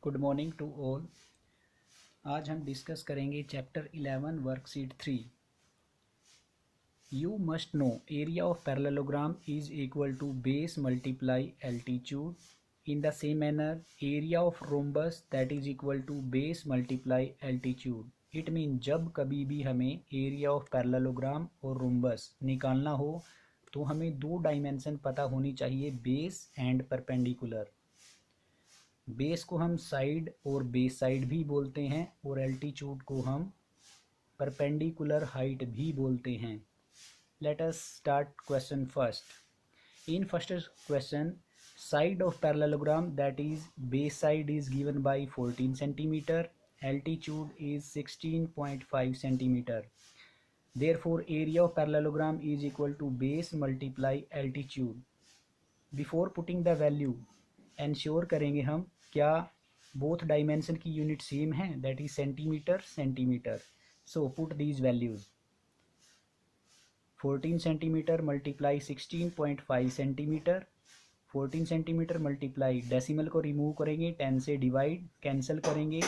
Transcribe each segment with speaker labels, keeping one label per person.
Speaker 1: Good morning to all. आज हम discuss करेंगे chapter 11 worksheet 3। You must know area of parallelogram is equal to base multiply altitude. In the same manner area of rhombus that is equal to base multiply altitude. It mean जब कभी भी हमें area of parallelogram और rhombus निकालना हो तो हमें दो डायमेंशन पता होनी चाहिए, बेस एंड परपेंडिकुलर। बेस को हम साइड और बेस साइड भी बोलते हैं और एल्टीट्यूड को हम परपेंडिकुलर हाइट भी बोलते हैं। Let us start question first. In first question, side of parallelogram that is base side is given by 14 centimetre, altitude is 16.5 centimetre. Therefore area of parallelogram is equal to base multiply altitude. Before putting the value ensure करेंगे हम क्या both dimension की unit same है, that is centimetre centimetre. So put these values. 14 centimetre multiply 16.5 centimetre, 14 centimetre multiply decimal को remove करेंगे, 10 से divide, cancel करेंगे,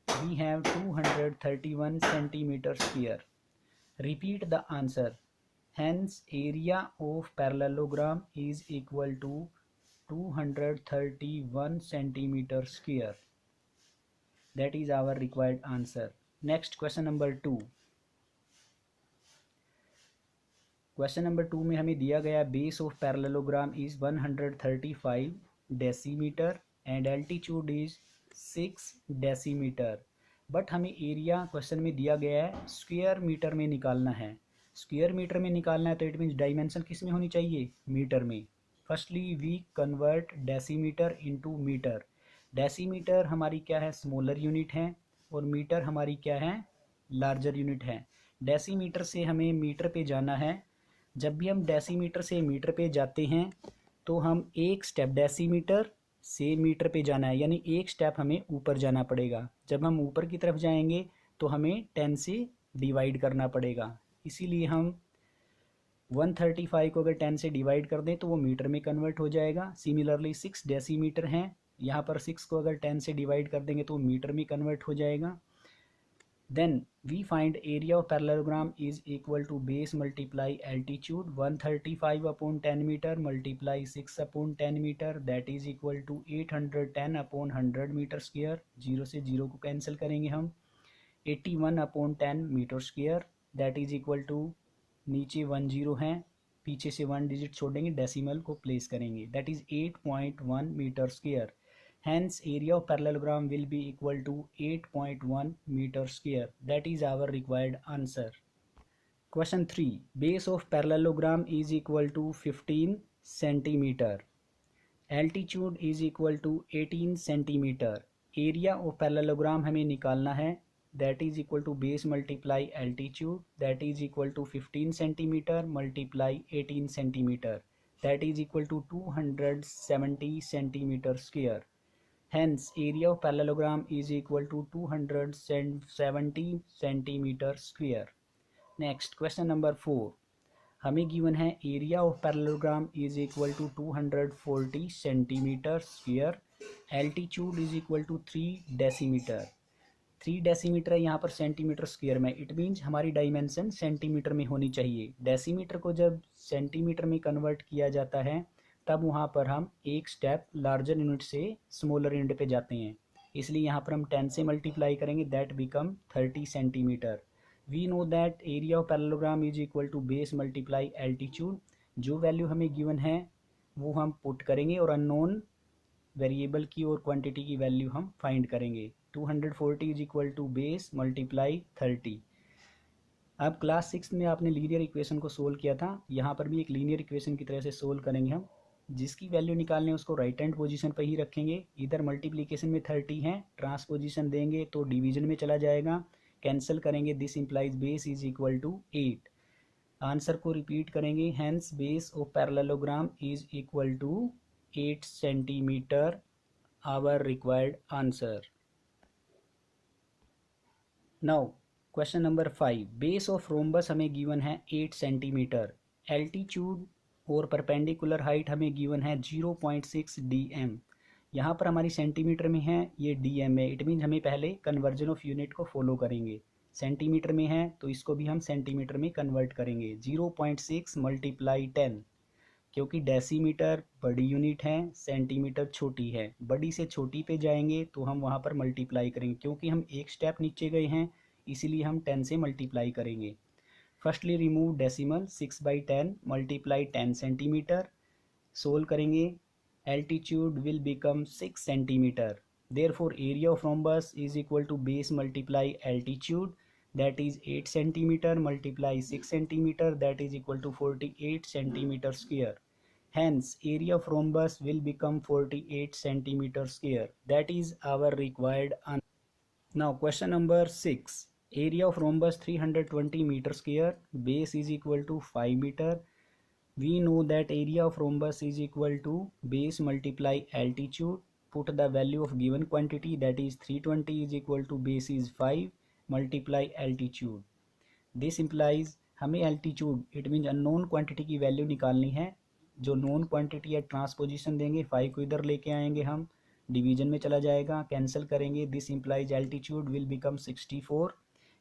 Speaker 1: we have 231 centimetre square. Repeat the answer. Hence area of parallelogram is equal to 231 centimeter square. That is our required answer. Next question number 2. Question number 2 में हमें दिया गया base of parallelogram is 135 decimeter and altitude is 6 decimeter. But हमें area question में दिया गया है square metre में निकालना है। स्क्वायर मीटर में निकालना है तो इट मीन्स डायमेंशन किस में होनी चाहिए, मीटर में। Firstly we convert decimetre into metre. Decimetre हमारी क्या है, स्मॉलर यूनिट है, और मीटर हमारी क्या है, लार्जर यूनिट है। डेसीमीटर से हमें मीटर पे जाना है। जब भी हम डेसीमीटर से मीटर पे जाते हैं तो हम एक स्टेप डेसीमीटर से मीटर पे जाना है, यानी एक स्टेप हमें ऊपर जाना पड़ेगा। जब हम ऊपर की तरफ जाएंगे तो हमें 10 से डिवाइड करना पड़ेगा। इसीलिए हम 135 को अगर 10 से डिवाइड कर दें तो वो मीटर में कन्वर्ट हो जाएगा। सिमिलरली 6 डेसीमीटर हैं, यहाँ पर 6 को अगर 10 से डिवाइड कर देंगे तो वो मीटर में कन्वर्ट हो जाएगा। Then we find area of parallelogram is equal to base multiply altitude. 135 upon 10 metre multiply 6 upon 10 metre that is equal to 810 upon 100 metre square. 0 से 0 को कैंसिल करेंगे हम। 81 upon 10 metre square that is equal to, नीचे 10 हैं, पीछे से 1 digit छोड़ेंगे, decimal को प्लेस करेंगे, that is 8.1 metre square. Hence area of parallelogram will be equal to 8.1 metre square. That is our required answer. Question 3, base of parallelogram is equal to 15 centimetre, altitude is equal to 18 centimetre. Area of parallelogram हमें निकालना है, that is equal to base multiply altitude, that is equal to 15 centimeter multiply 18 centimeter, that is equal to 270 centimeter square. Hence area of parallelogram is equal to 270 centimeter square. Next question number 4, हमें given है area of parallelogram is equal to 240 centimetre square, altitude is equal to 3 decimetre. 3 decimetre यहाँ पर centimetre square में, it means हमारी dimension centimetre में होनी चाहिए। Decimetre को जब सेंटीमीटर में कन्वर्ट किया जाता है तब वहाँ पर हम एक स्टेप लार्जर यूनिट से स्मॉलर यूनिट पे जाते हैं, इसलिए यहाँ पर हम 10 से मल्टीप्लाई करेंगे, that become 30 centimetre. We know that area of parallelogram is equal to base multiply altitude. जो वैल्यू हमें गिवन है वो हम पुट करेंगे और अननोन वेरिएबल की और क्वांटिटी की वैल्यू हम फाइंड करेंगे। 240 is equal to base multiply 30। अब क्लास 6 में आपने लीनियर इक्वेशन को सोल्व किया था, यहाँ पर भी एक लीनियर इक्वेशन की तरह से सोल्व करेंगे हम। जिसकी वैल्यू निकालने उसको राइट हैंड पोजीशन पर ही रखेंगे। इधर मल्टीप्लिकेशन में 30 है, ट्रांसपोजिशन देंगे तो डिवीजन में चला जाएगा, कैंसिल करेंगे, this implies base is equal to 8। Answer को रिपीट करेंगे, hence base of parallelogram is equal to 8 centimetre, our required answer. Now question number 5, base of rhombus हमें गिवन है 8 सेंटीमीटर, एल्टीट्यूड और परपेंडिकुलर हाइट हमें given है 0.6 dm। यहाँ पर हमारी सेंटीमीटर में है, ये DM है। इट मीन्स हमें पहले कन्वर्जन ऑफ यूनिट को फॉलो करेंगे। सेंटीमीटर में है तो इसको भी हम सेंटीमीटर में कन्वर्ट करेंगे। 0.6 मल्टीप्लाई 10, क्योंकि डेसीमीटर बड़ी यूनिट है, सेंटीमीटर छोटी है। बड़ी से छोटी पे जाएंगे तो हम वहाँ पर मल्टीप्लाई करेंगे, क्योंकि हम एक स्टेप नीचे गए हैं इसीलिए हम 10 से मल्टीप्लाई करेंगे। Firstly remove decimal, 6/10 multiply 10 centimetre. Solve करेंगे, altitude will become 6 centimetre. Therefore area of rhombus is equal to base multiply altitude, that is 8 centimeter multiply 6 centimeter, that is equal to 48 centimeter square. Hence area of rhombus will become 48 centimeter square. That is our required answer. Now question number 6. Area of rhombus 320 meter square, base is equal to 5 meter. We know that area of rhombus is equal to base multiply altitude. Put the value of given quantity, that is 320 is equal to base is 5 multiply altitude. This implies हमें altitude, it means unknown quantity की value निकालनी है। जो known quantity है transposition देंगे, 5 को इधर लेके आएंगे, हम डिवीजन में चला जाएगा, कैंसिल करेंगे। This implies altitude will become 64।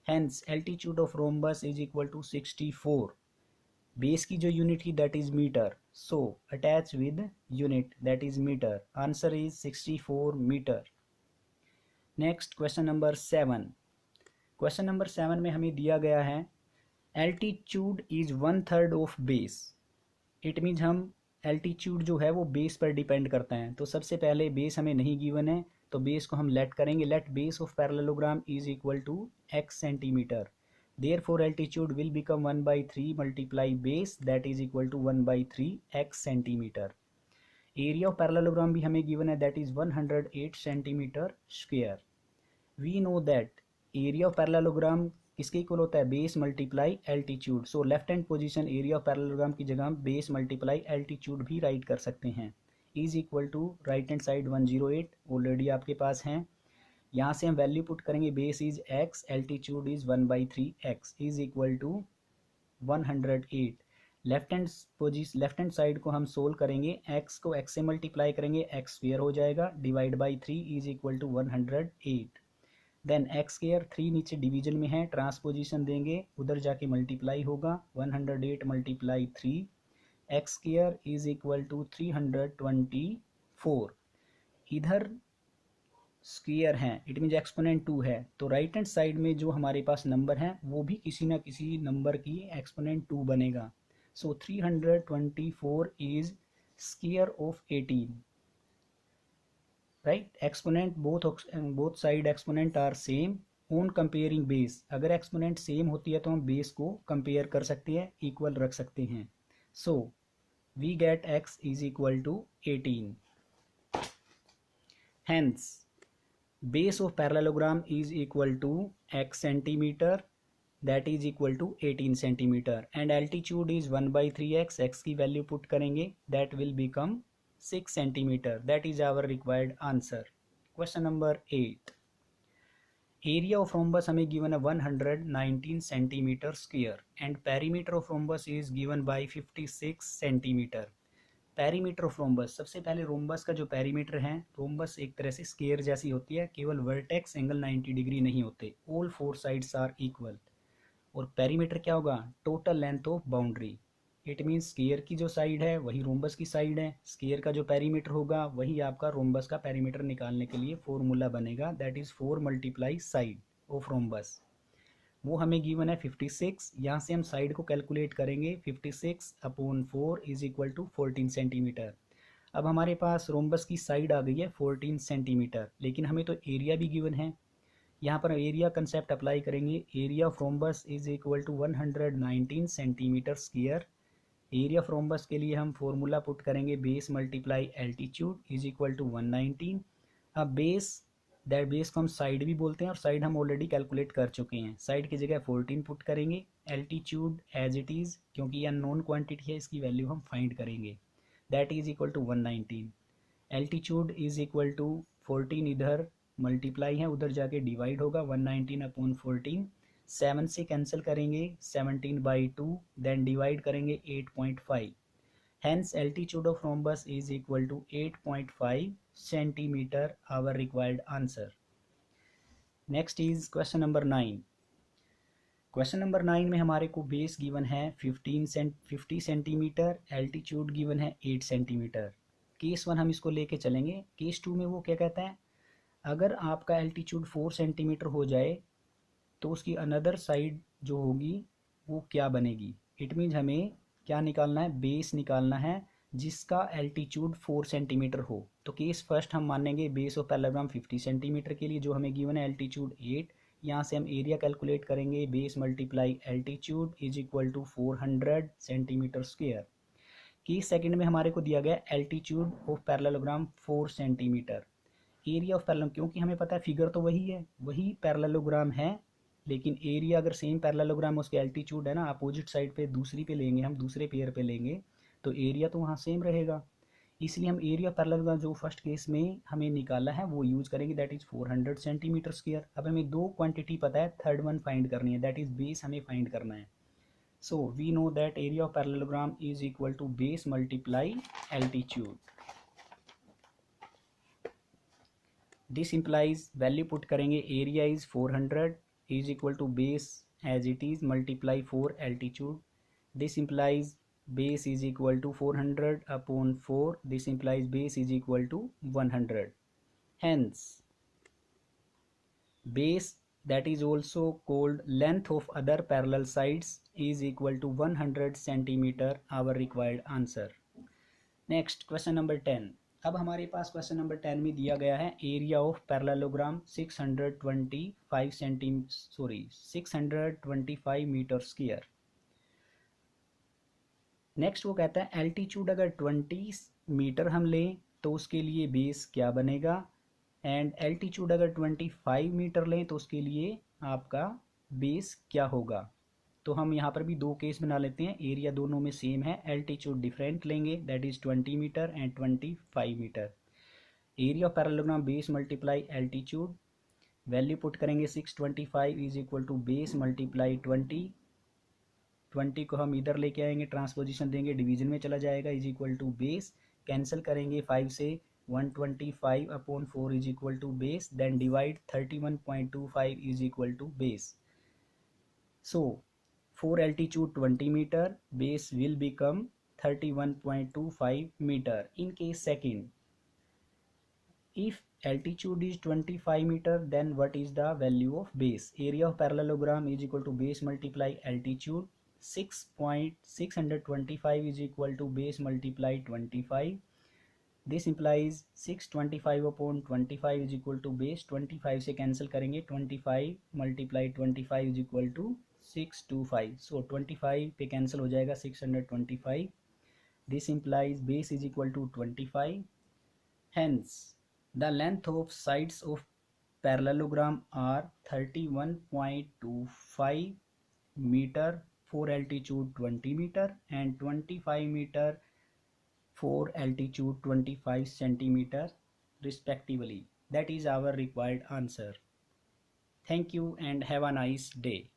Speaker 1: Hence altitude of rhombus is equal to 64। Base की जो यूनिट थी that is metre, so attach with unit that is metre. Answer is 64 metre. Next question number 7। Question number 7 में हमें दिया गया है altitude is 1/3 of base. It means हम altitude जो है वो बेस पर डिपेंड करता है। तो सबसे पहले बेस हमें नहीं गिवन है तो बेस को हम लेट करेंगे। Let base of parallelogram is equal to x centimetre. Therefore altitude will become 1/3 multiply base, that is equal to 1/3 x centimetre. Area of parallelogram भी हमें गिवन है, that is 108 centimetre square. We know that area of parallelogram किसके equal होता है, base multiply altitude. So left hand position area of parallelogram की जगह हम base multiply altitude भी राइट कर सकते हैं। Is equal to right hand side 108 already आपके पास हैं। यहाँ से हम वैल्यू पुट करेंगे, base is x, altitude is 1/3 x is equal to 108। Left hand side को हम सोल्व करेंगे, x को x से मल्टीप्लाई करेंगे, x स्क्वायर हो जाएगा, divide by 3 is equal to 108। Then x square 3 नीचे डिवीजन में है, ट्रांसपोजिशन देंगे, उधर जाके मल्टीप्लाई होगा, 108 multiply 3 x square is equal to 324। इधर स्क्वायर है, इट मीन्स एक्सपोनेंट 2 है, तो राइट हैंड साइड में जो हमारे पास नंबर है वो भी किसी ना किसी नंबर की एक्सपोनेंट 2 बनेगा। So 324 is square of 18, right. Exponent both side exponent are same on comparing base. अगर एक्सपोनेंट सेम होती है तो हम बेस को कंपेयर कर सकते हैं, इक्वल रख सकते हैं। So we get x is equal to 18। Hence base of parallelogram is equal to x centimeter, that is equal to 18 centimeter, and altitude is 1/3 x। x की वैल्यू पुट करेंगे, that will become 6 centimeter. That is our required answer. Question number 8. Area of rhombus हमें given है 119 centimeter square and perimeter of rhombus is given by 56 centimeter. Perimeter of rhombus, सबसे पहले rhombus का जो perimeter है, rhombus एक तरह से square जैसी होती है, केवल vertex angle 90 डिग्री नहीं होते, all 4 sides are equal। और perimeter क्या होगा, total length of boundary। It means square की जो साइड है वही रोम्बस की साइड है, स्क्वायर का जो पेरीमीटर होगा वही आपका रोम्बस का पेरीमीटर निकालने के लिए फॉर्मूला बनेगा, that is 4 multiply side of rhombus. वो हमें गिवन है 56। यहाँ से हम साइड को कैलकुलेट करेंगे, 56/4 इज इक्वल टू 14 सेंटीमीटर। अब हमारे पास रोम्बस की साइड आ गई है 14 सेंटीमीटर, लेकिन हमें तो एरिया भी गिवन है। यहाँ पर एरिया कंसेप्ट अप्लाई करेंगे, area of rhombus is equal to 119 centimeter square. Area of rhombus के लिए हम फॉर्मूला पुट करेंगे, base multiply altitude is equal to 119। अब बेस को हम साइड भी बोलते हैं और साइड हम ऑलरेडी कैलकुलेट कर चुके हैं, साइड की जगह 14 पुट करेंगे। एल्टीट्यूड एज इट इज़, क्योंकि यह नॉन क्वांटिटी है इसकी वैल्यू हम फाइंड करेंगे, that is equal to 119। Altitude is equal to 14 इधर मल्टीप्लाई है, उधर जाके डिवाइड होगा, 119/14। 7 से कैंसिल करेंगे, 17/2, देन डिवाइड करेंगे 8.5। Hence altitude of rhombus is equal to 8.5 centimeter, our required answer. Next is question number 9. Question number 9 में हमारे को बेस गिवन है 50 सेंटीमीटर, एल्टीट्यूड गिवन है 8 सेंटीमीटर. केस 1 हम इसको लेके चलेंगे. केस 2 में वो क्या कहता है, अगर आपका एल्टीट्यूड 4 सेंटीमीटर हो जाए तो उसकी अनदर साइड जो होगी वो क्या बनेगी. इट मीन्स हमें क्या निकालना है, बेस निकालना है जिसका एल्टीट्यूड 4 सेंटीमीटर हो. तो केस फर्स्ट हम मानेंगे बेस ऑफ पैरेललोग्राम 50 सेंटीमीटर के लिए जो हमें गिवन है एल्टीट्यूड 8. यहाँ से हम एरिया कैलकुलेट करेंगे, base multiply altitude is equal to 400 centimeter square. Case second में हमारे को दिया गया altitude of parallelogram 4 centimeter, area of parallelogram, क्योंकि हमें पता है फिगर तो वही है, वही पैरेललोग्राम है, लेकिन एरिया अगर सेम पैरेललोग्राम उसके एल्टीट्यूड है ना अपोजिट साइड पे दूसरी पे लेंगे, हम दूसरे पेयर पे लेंगे तो एरिया तो वहाँ सेम रहेगा. इसलिए हम एरिया पैरेललोग्राम जो फर्स्ट केस में हमें निकाला है वो यूज़ करेंगे, दैट इज़ 400 सेंटीमीटर स्क्वायर. अब हमें दो क्वांटिटी पता है, थर्ड वन फाइंड करनी है, दैट इज़ बेस हमें फाइंड करना है. So we know that area of parallelogram is equal to base multiply altitude. This implies value put करेंगे, area is 400 is equal to base as it is multiply 4 altitude. This implies base is equal to 400 upon 4. This implies base is equal to 100. Hence base, that is also called length of other parallel sides, is equal to 100 centimeter, our required answer. Next question number 10. अब हमारे पास question number 10 में दिया गया है area of parallelogram 625 meter square. Next वो कहता है altitude अगर 20 मीटर हम लें तो उसके लिए बेस क्या बनेगा, एंड एल्टीट्यूड अगर 25 मीटर लें तो उसके लिए आपका बेस क्या होगा. तो हम यहाँ पर भी दो केस बना लेते हैं, एरिया दोनों में सेम है, एल्टीट्यूड डिफरेंट लेंगे, that is 20 meter and 25 meter. Area of parallelogram base multiply altitude, value put करेंगे 625 is equal to base multiply 20 को हम इधर लेके आएंगे, ट्रांसपोजिशन देंगे, डिवीजन में चला जाएगा, is equal to base, cancel करेंगे 5 से 125 upon 4 is equal to base, then divide 31.25 is equal to base. So for altitude 20 meter base will become 31.25 meter. In case second, if altitude is 25 meter, then what is the value of base? Area of parallelogram is equal to base multiply altitude. 6.625 is equal to base multiply 25. This implies 625 upon 25 is equal to base. 25 से cancel करेंगे, 25 multiply 25 is equal to 625. So 25 पे cancel हो जाएगा 625. This implies base is equal to 25. Hence the length of sides of parallelogram are 31.25 meter for altitude 20 meter and 25 meter for altitude 25 centimeter respectively. That is our required answer. Thank you and have a nice day.